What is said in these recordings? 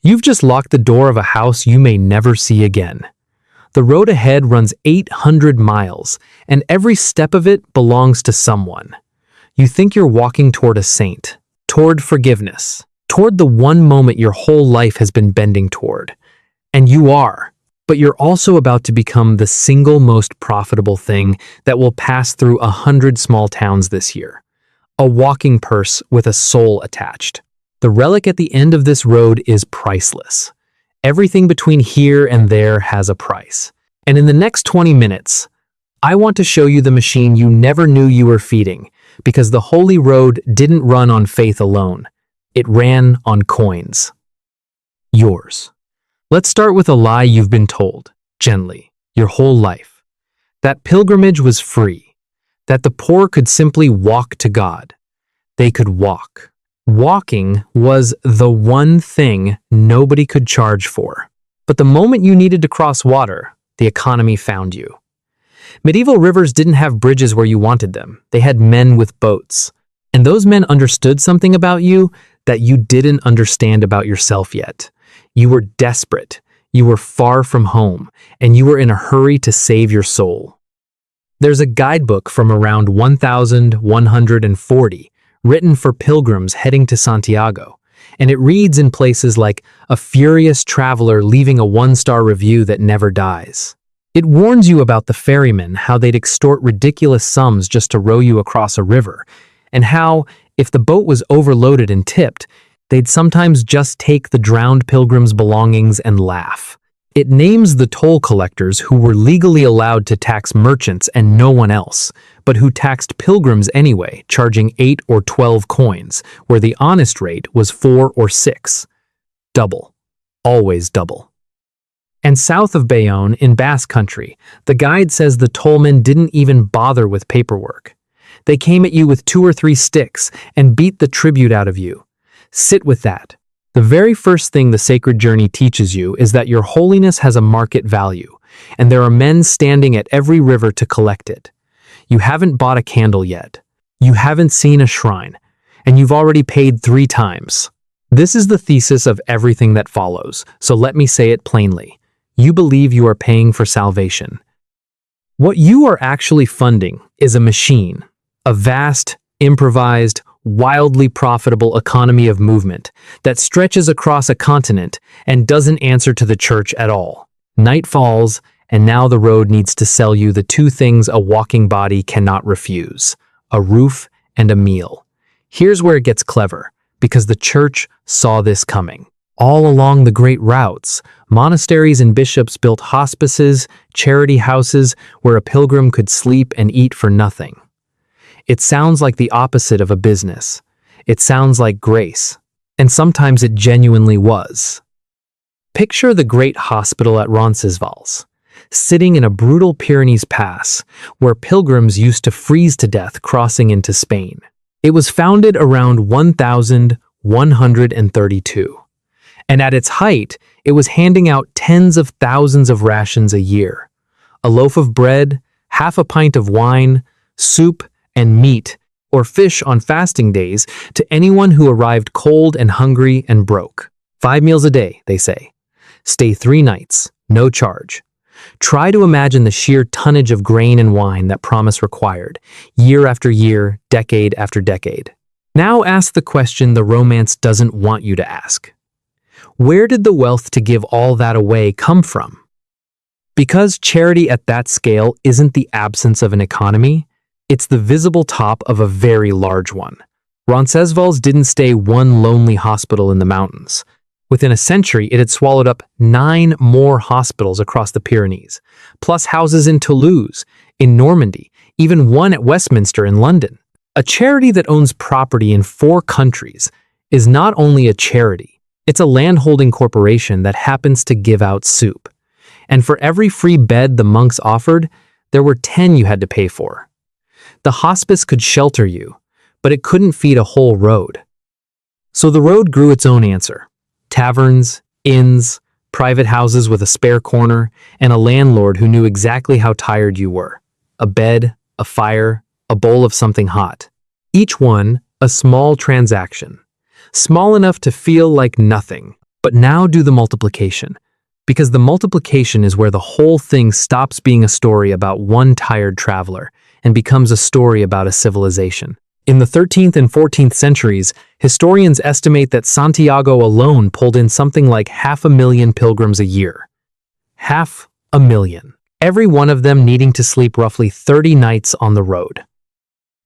You've just locked the door of a house you may never see again. The road ahead runs 800 miles, and every step of it belongs to someone. You think you're walking toward a saint, toward forgiveness, toward the one moment your whole life has been bending toward. And you are, but you're also about to become the single most profitable thing that will pass through 100 small towns this year. A walking purse with a soul attached. The relic at the end of this road is priceless. Everything between here and there has a price. And in the next 20 minutes, I want to show you the machine you never knew you were feeding, because the Holy Road didn't run on faith alone. It ran on coins. Yours. Let's start with a lie you've been told, gently, your whole life. That pilgrimage was free. That the poor could simply walk to God. They could walk. Walking was the one thing nobody could charge for. But the moment you needed to cross water, the economy found you. Medieval rivers didn't have bridges where you wanted them. They had men with boats. And those men understood something about you that you didn't understand about yourself yet. You were desperate. You were far from home, and you were in a hurry to save your soul. There's a guidebook from around 1140 written for pilgrims heading to Santiago, and it reads in places like a furious traveler leaving a one-star review that never dies. It warns you about the ferrymen, how they'd extort ridiculous sums just to row you across a river, and how, if the boat was overloaded and tipped, they'd sometimes just take the drowned pilgrims' belongings and laugh. It names the toll collectors who were legally allowed to tax merchants and no one else, but who taxed pilgrims anyway, charging 8 or 12 coins, where the honest rate was 4 or 6. Double. Always double. And south of Bayonne, in Basque Country, the guide says the tollmen didn't even bother with paperwork. They came at you with 2 or 3 sticks and beat the tribute out of you. Sit with that. The very first thing the sacred journey teaches you is that your holiness has a market value, and there are men standing at every river to collect it. You haven't bought a candle yet. You haven't seen a shrine, and you've already paid 3 times. This is the thesis of everything that follows, so let me say it plainly. You believe you are paying for salvation. What you are actually funding is a machine, a vast, improvised, wildly profitable economy of movement that stretches across a continent and doesn't answer to the church at all. Night falls, and now the road needs to sell you the 2 things a walking body cannot refuse: a roof and a meal. Here's where it gets clever, because the church saw this coming. All along the great routes, monasteries and bishops built hospices, charity houses where a pilgrim could sleep and eat for nothing. It sounds like the opposite of a business. It sounds like grace. And sometimes it genuinely was. Picture the great hospital at Roncesvalles, sitting in a brutal Pyrenees pass where pilgrims used to freeze to death crossing into Spain. It was founded around 1132. And at its height, it was handing out tens of thousands of rations a year. A loaf of bread, half a pint of wine, soup, and meat or fish on fasting days to anyone who arrived cold and hungry and broke. 5 meals a day, they say. Stay 3 nights, no charge. Try to imagine the sheer tonnage of grain and wine that promise required, year after year, decade after decade. Now ask the question the romance doesn't want you to ask. Where did the wealth to give all that away come from? Because charity at that scale isn't the absence of an economy, it's the visible top of a very large one. Roncesvalles didn't stay one lonely hospital in the mountains. Within a century, it had swallowed up 9 more hospitals across the Pyrenees, plus houses in Toulouse, in Normandy, even one at Westminster in London. A charity that owns property in 4 countries is not only a charity, it's a landholding corporation that happens to give out soup. And for every free bed the monks offered, there were 10 you had to pay for. The hospice could shelter you, but it couldn't feed a whole road. So the road grew its own answer. Taverns, inns, private houses with a spare corner, and a landlord who knew exactly how tired you were. A bed, a fire, a bowl of something hot. Each one a small transaction. Small enough to feel like nothing, but But now do the multiplication, because the multiplication is where the whole thing stops being a story about one tired traveler and becomes a story about a civilization. In the 13th and 14th centuries, historians estimate that Santiago alone pulled in something like 500,000 pilgrims a year. 500,000. Every one of them needing to sleep roughly 30 nights on the road.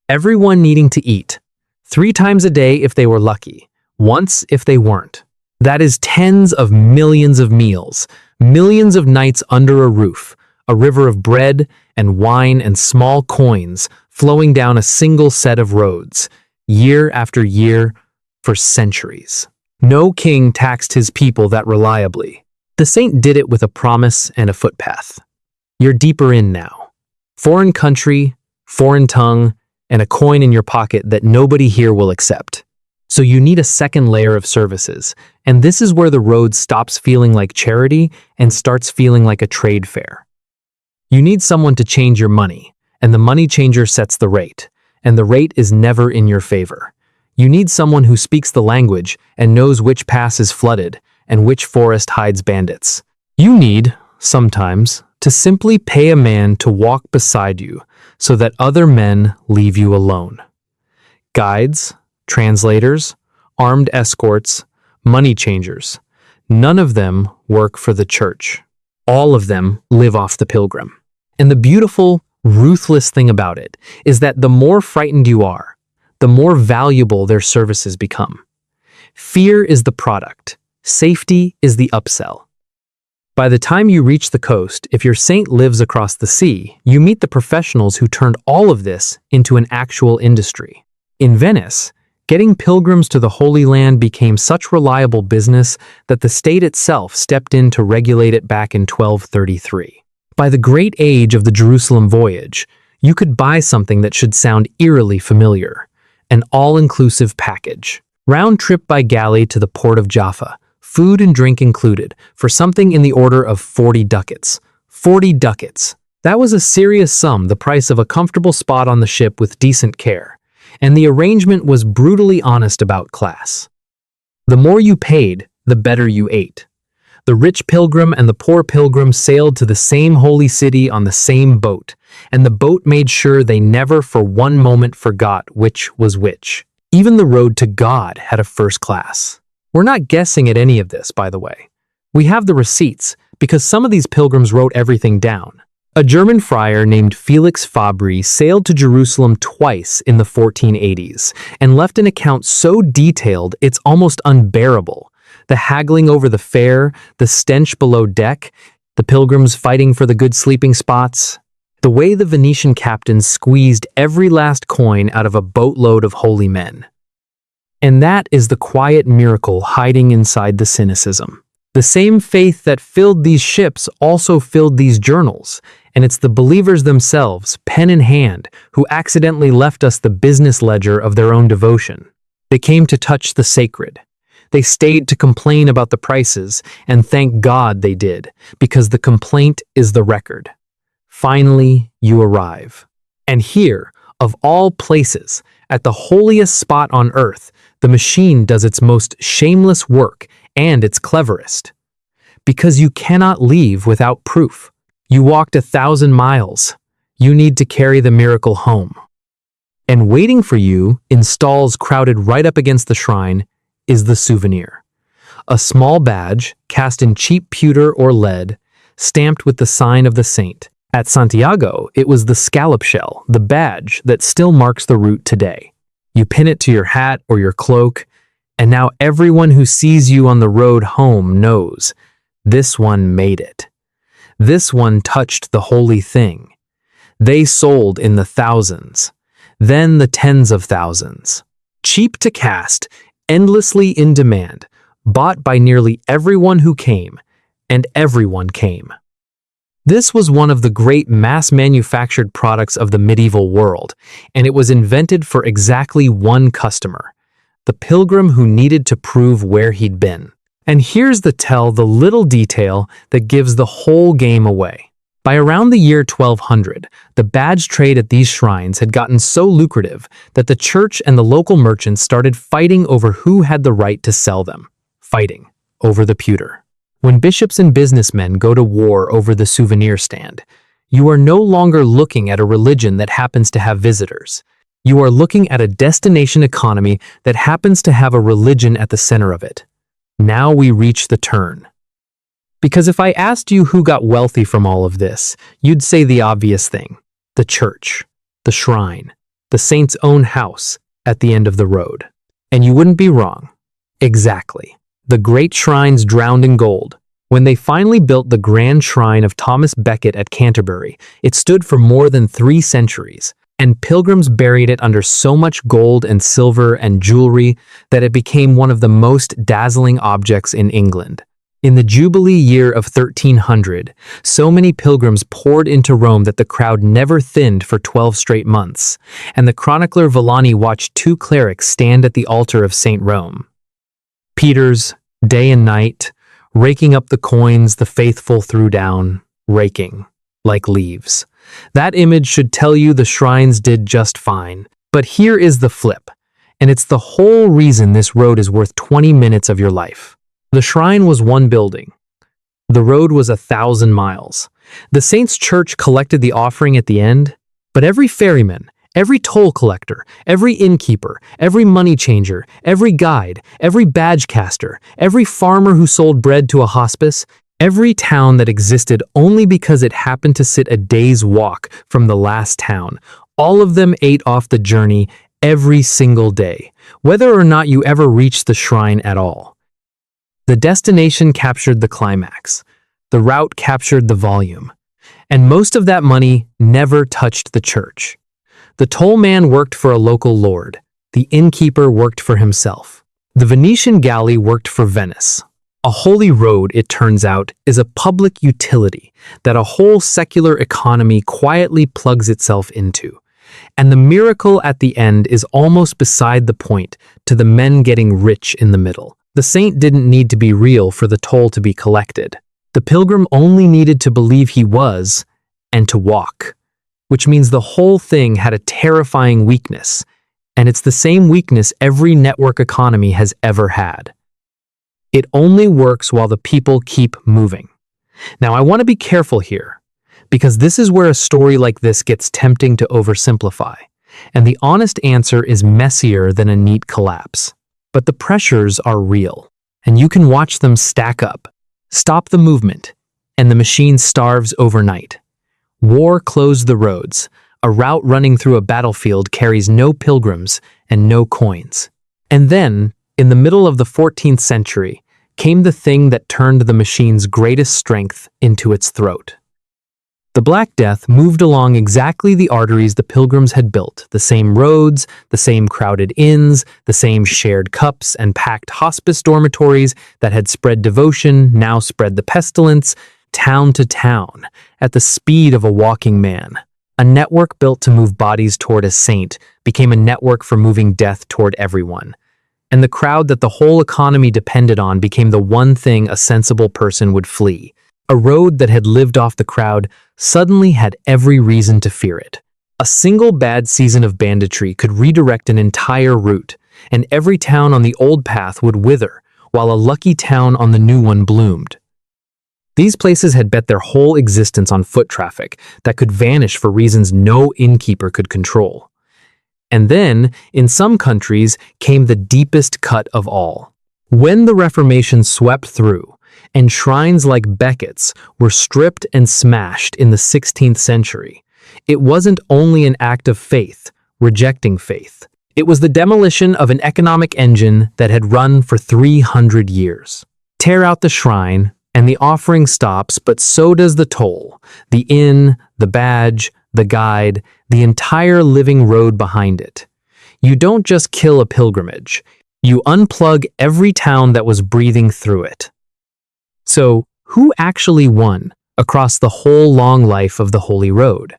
Everyone needing to eat 3 times a day if they were lucky, once if they weren't. That is tens of millions of meals, millions of nights under a roof, a river of bread and wine and small coins flowing down a single set of roads, year after year, for centuries. No king taxed his people that reliably. The saint did it with a promise and a footpath. You're deeper in now. Foreign country, foreign tongue, and a coin in your pocket that nobody here will accept. So you need a second layer of services, and this is where the road stops feeling like charity and starts feeling like a trade fair. You need someone to change your money, and the money changer sets the rate, and the rate is never in your favor. You need someone who speaks the language and knows which pass is flooded and which forest hides bandits. You need, sometimes, to simply pay a man to walk beside you so that other men leave you alone. Guides, translators, armed escorts, money changers. None of them work for the church. All of them live off the pilgrim. And the beautiful, ruthless thing about it is that the more frightened you are, the more valuable their services become. Fear is the product. Safety is the upsell. By the time you reach the coast, if your saint lives across the sea, you meet the professionals who turned all of this into an actual industry. In Venice, getting pilgrims to the Holy Land became such reliable business that the state itself stepped in to regulate it back in 1233. By the great age of the Jerusalem voyage, you could buy something that should sound eerily familiar, an all-inclusive package. Round trip by galley to the port of Jaffa, food and drink included, for something in the order of 40 ducats. 40 ducats. That was a serious sum, the price of a comfortable spot on the ship with decent care. And the arrangement was brutally honest about class. The more you paid, the better you ate. The rich pilgrim and the poor pilgrim sailed to the same holy city on the same boat, and the boat made sure they never for one moment forgot which was which. Even the road to God had a first class. We're not guessing at any of this, by the way. We have the receipts, because some of these pilgrims wrote everything down. A German friar named Felix Fabri sailed to Jerusalem twice in the 1480s and left an account so detailed it's almost unbearable. The haggling over the fare, the stench below deck, the pilgrims fighting for the good sleeping spots, the way the Venetian captains squeezed every last coin out of a boatload of holy men. And that is the quiet miracle hiding inside the cynicism. The same faith that filled these ships also filled these journals, and it's the believers themselves, pen in hand, who accidentally left us the business ledger of their own devotion. They came to touch the sacred. They stayed to complain about the prices, and thank God they did, because the complaint is the record. Finally, you arrive. And here, of all places, at the holiest spot on earth, the machine does its most shameless work and its cleverest. Because you cannot leave without proof. You walked 1,000 miles. You need to carry the miracle home. And waiting for you, in stalls crowded right up against the shrine, is the souvenir. A small badge, cast in cheap pewter or lead, stamped with the sign of the saint. At Santiago, it was the scallop shell, the badge that still marks the route today. You pin it to your hat or your cloak, and now everyone who sees you on the road home knows this one made it. This one touched the holy thing. They sold in the thousands, then the tens of thousands. Cheap to cast, endlessly in demand, bought by nearly everyone who came, and everyone came. This was one of the great mass-manufactured products of the medieval world, and it was invented for exactly one customer, the pilgrim who needed to prove where he'd been. And here's the little detail that gives the whole game away. By around the year 1200, the badge trade at these shrines had gotten so lucrative that the church and the local merchants started fighting over who had the right to sell them. Fighting over the pewter. When bishops and businessmen go to war over the souvenir stand, you are no longer looking at a religion that happens to have visitors. You are looking at a destination economy that happens to have a religion at the center of it. Now we reach the turn. Because if I asked you who got wealthy from all of this, you'd say the obvious thing: the church, the shrine, the saint's own house at the end of the road. And you wouldn't be wrong. Exactly. The great shrines drowned in gold. When they finally built the grand shrine of Thomas Becket at Canterbury, it stood for more than 3 centuries, and pilgrims buried it under so much gold and silver and jewelry that it became one of the most dazzling objects in England. In the Jubilee year of 1300, so many pilgrims poured into Rome that the crowd never thinned for 12 straight months, and the chronicler Villani watched 2 clerics stand at the altar of St. Rome. Peter's, day and night, raking up the coins the faithful threw down, raking, like leaves. That image should tell you the shrines did just fine. But here is the flip, and it's the whole reason this road is worth 20 minutes of your life. The shrine was one building. The road was 1,000 miles. The saint's church collected the offering at the end, but every ferryman, every toll collector, every innkeeper, every money changer, every guide, every badge caster, every farmer who sold bread to a hospice, every town that existed only because it happened to sit a day's walk from the last town, all of them ate off the journey every single day, whether or not you ever reached the shrine at all. The destination captured the climax, the route captured the volume, and most of that money never touched the church. The toll man worked for a local lord, the innkeeper worked for himself. The Venetian galley worked for Venice. A holy road, it turns out, is a public utility that a whole secular economy quietly plugs itself into. And the miracle at the end is almost beside the point to the men getting rich in the middle. The saint didn't need to be real for the toll to be collected. The pilgrim only needed to believe he was, and to walk. Which means the whole thing had a terrifying weakness, and it's the same weakness every network economy has ever had. It only works while the people keep moving. Now, I want to be careful here, because this is where a story like this gets tempting to oversimplify, and the honest answer is messier than a neat collapse. But the pressures are real, and you can watch them stack up. Stop the movement, and the machine starves overnight. War closed the roads. A route running through a battlefield carries no pilgrims and no coins. And then, in the middle of the 14th century, came the thing that turned the machine's greatest strength into its throat. The Black Death moved along exactly the arteries the pilgrims had built, the same roads, the same crowded inns, the same shared cups and packed hospice dormitories that had spread devotion, now spread the pestilence, town to town, at the speed of a walking man. A network built to move bodies toward a saint became a network for moving death toward everyone. And the crowd that the whole economy depended on became the one thing a sensible person would flee. A road that had lived off the crowd suddenly had every reason to fear it. A single bad season of banditry could redirect an entire route, and every town on the old path would wither, while a lucky town on the new one bloomed. These places had bet their whole existence on foot traffic that could vanish for reasons no innkeeper could control. And then, in some countries, came the deepest cut of all. When the Reformation swept through, and shrines like Becket's were stripped and smashed in the 16th century, it wasn't only an act of faith, rejecting faith. It was the demolition of an economic engine that had run for 300 years. Tear out the shrine, and the offering stops, but so does the toll, the inn, the badge, the guide, the entire living road behind it. You don't just kill a pilgrimage, you unplug every town that was breathing through it. So, who actually won across the whole long life of the Holy Road?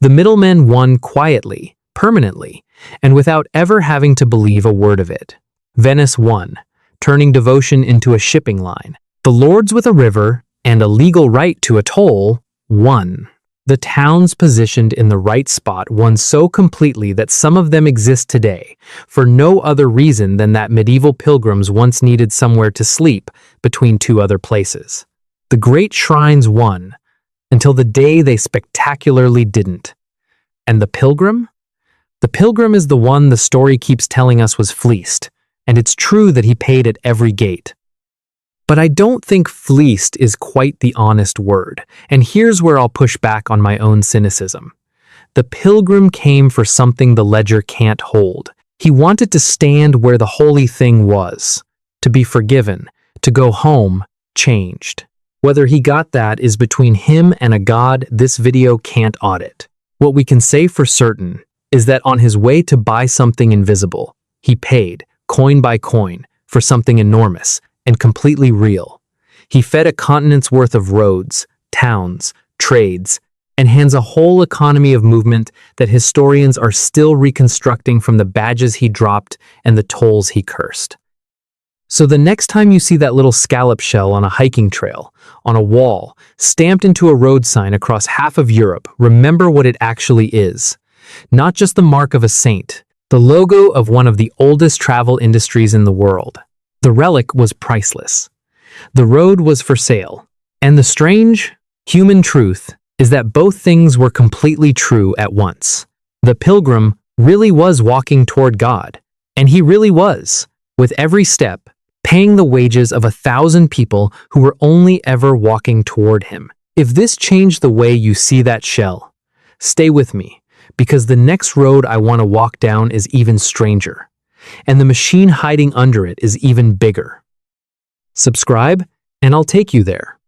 The middlemen won quietly, permanently, and without ever having to believe a word of it. Venice won, turning devotion into a shipping line. The lords with a river and a legal right to a toll won. The towns positioned in the right spot won so completely that some of them exist today, for no other reason than that medieval pilgrims once needed somewhere to sleep, between two other places. The great shrines won, until the day they spectacularly didn't. And the pilgrim? The pilgrim is the one the story keeps telling us was fleeced, and it's true that he paid at every gate. But I don't think fleeced is quite the honest word, and here's where I'll push back on my own cynicism. The pilgrim came for something the ledger can't hold. He wanted to stand where the holy thing was, to be forgiven, to go home, changed. Whether he got that is between him and a god this video can't audit. What we can say for certain is that on his way to buy something invisible, he paid, coin by coin, for something enormous and completely real. He fed a continent's worth of roads, towns, trades, and hands a whole economy of movement that historians are still reconstructing from the badges he dropped and the tolls he cursed. So the next time you see that little scallop shell on a hiking trail, on a wall, stamped into a road sign across half of Europe, remember what it actually is. Not just the mark of a saint, the logo of one of the oldest travel industries in the world. The relic was priceless. The road was for sale. And the strange, human truth is that both things were completely true at once. The pilgrim really was walking toward God, and he really was, with every step, paying the wages of 1,000 people who were only ever walking toward him. If this changed the way you see that shell, stay with me, because the next road I want to walk down is even stranger, and the machine hiding under it is even bigger. Subscribe, and I'll take you there.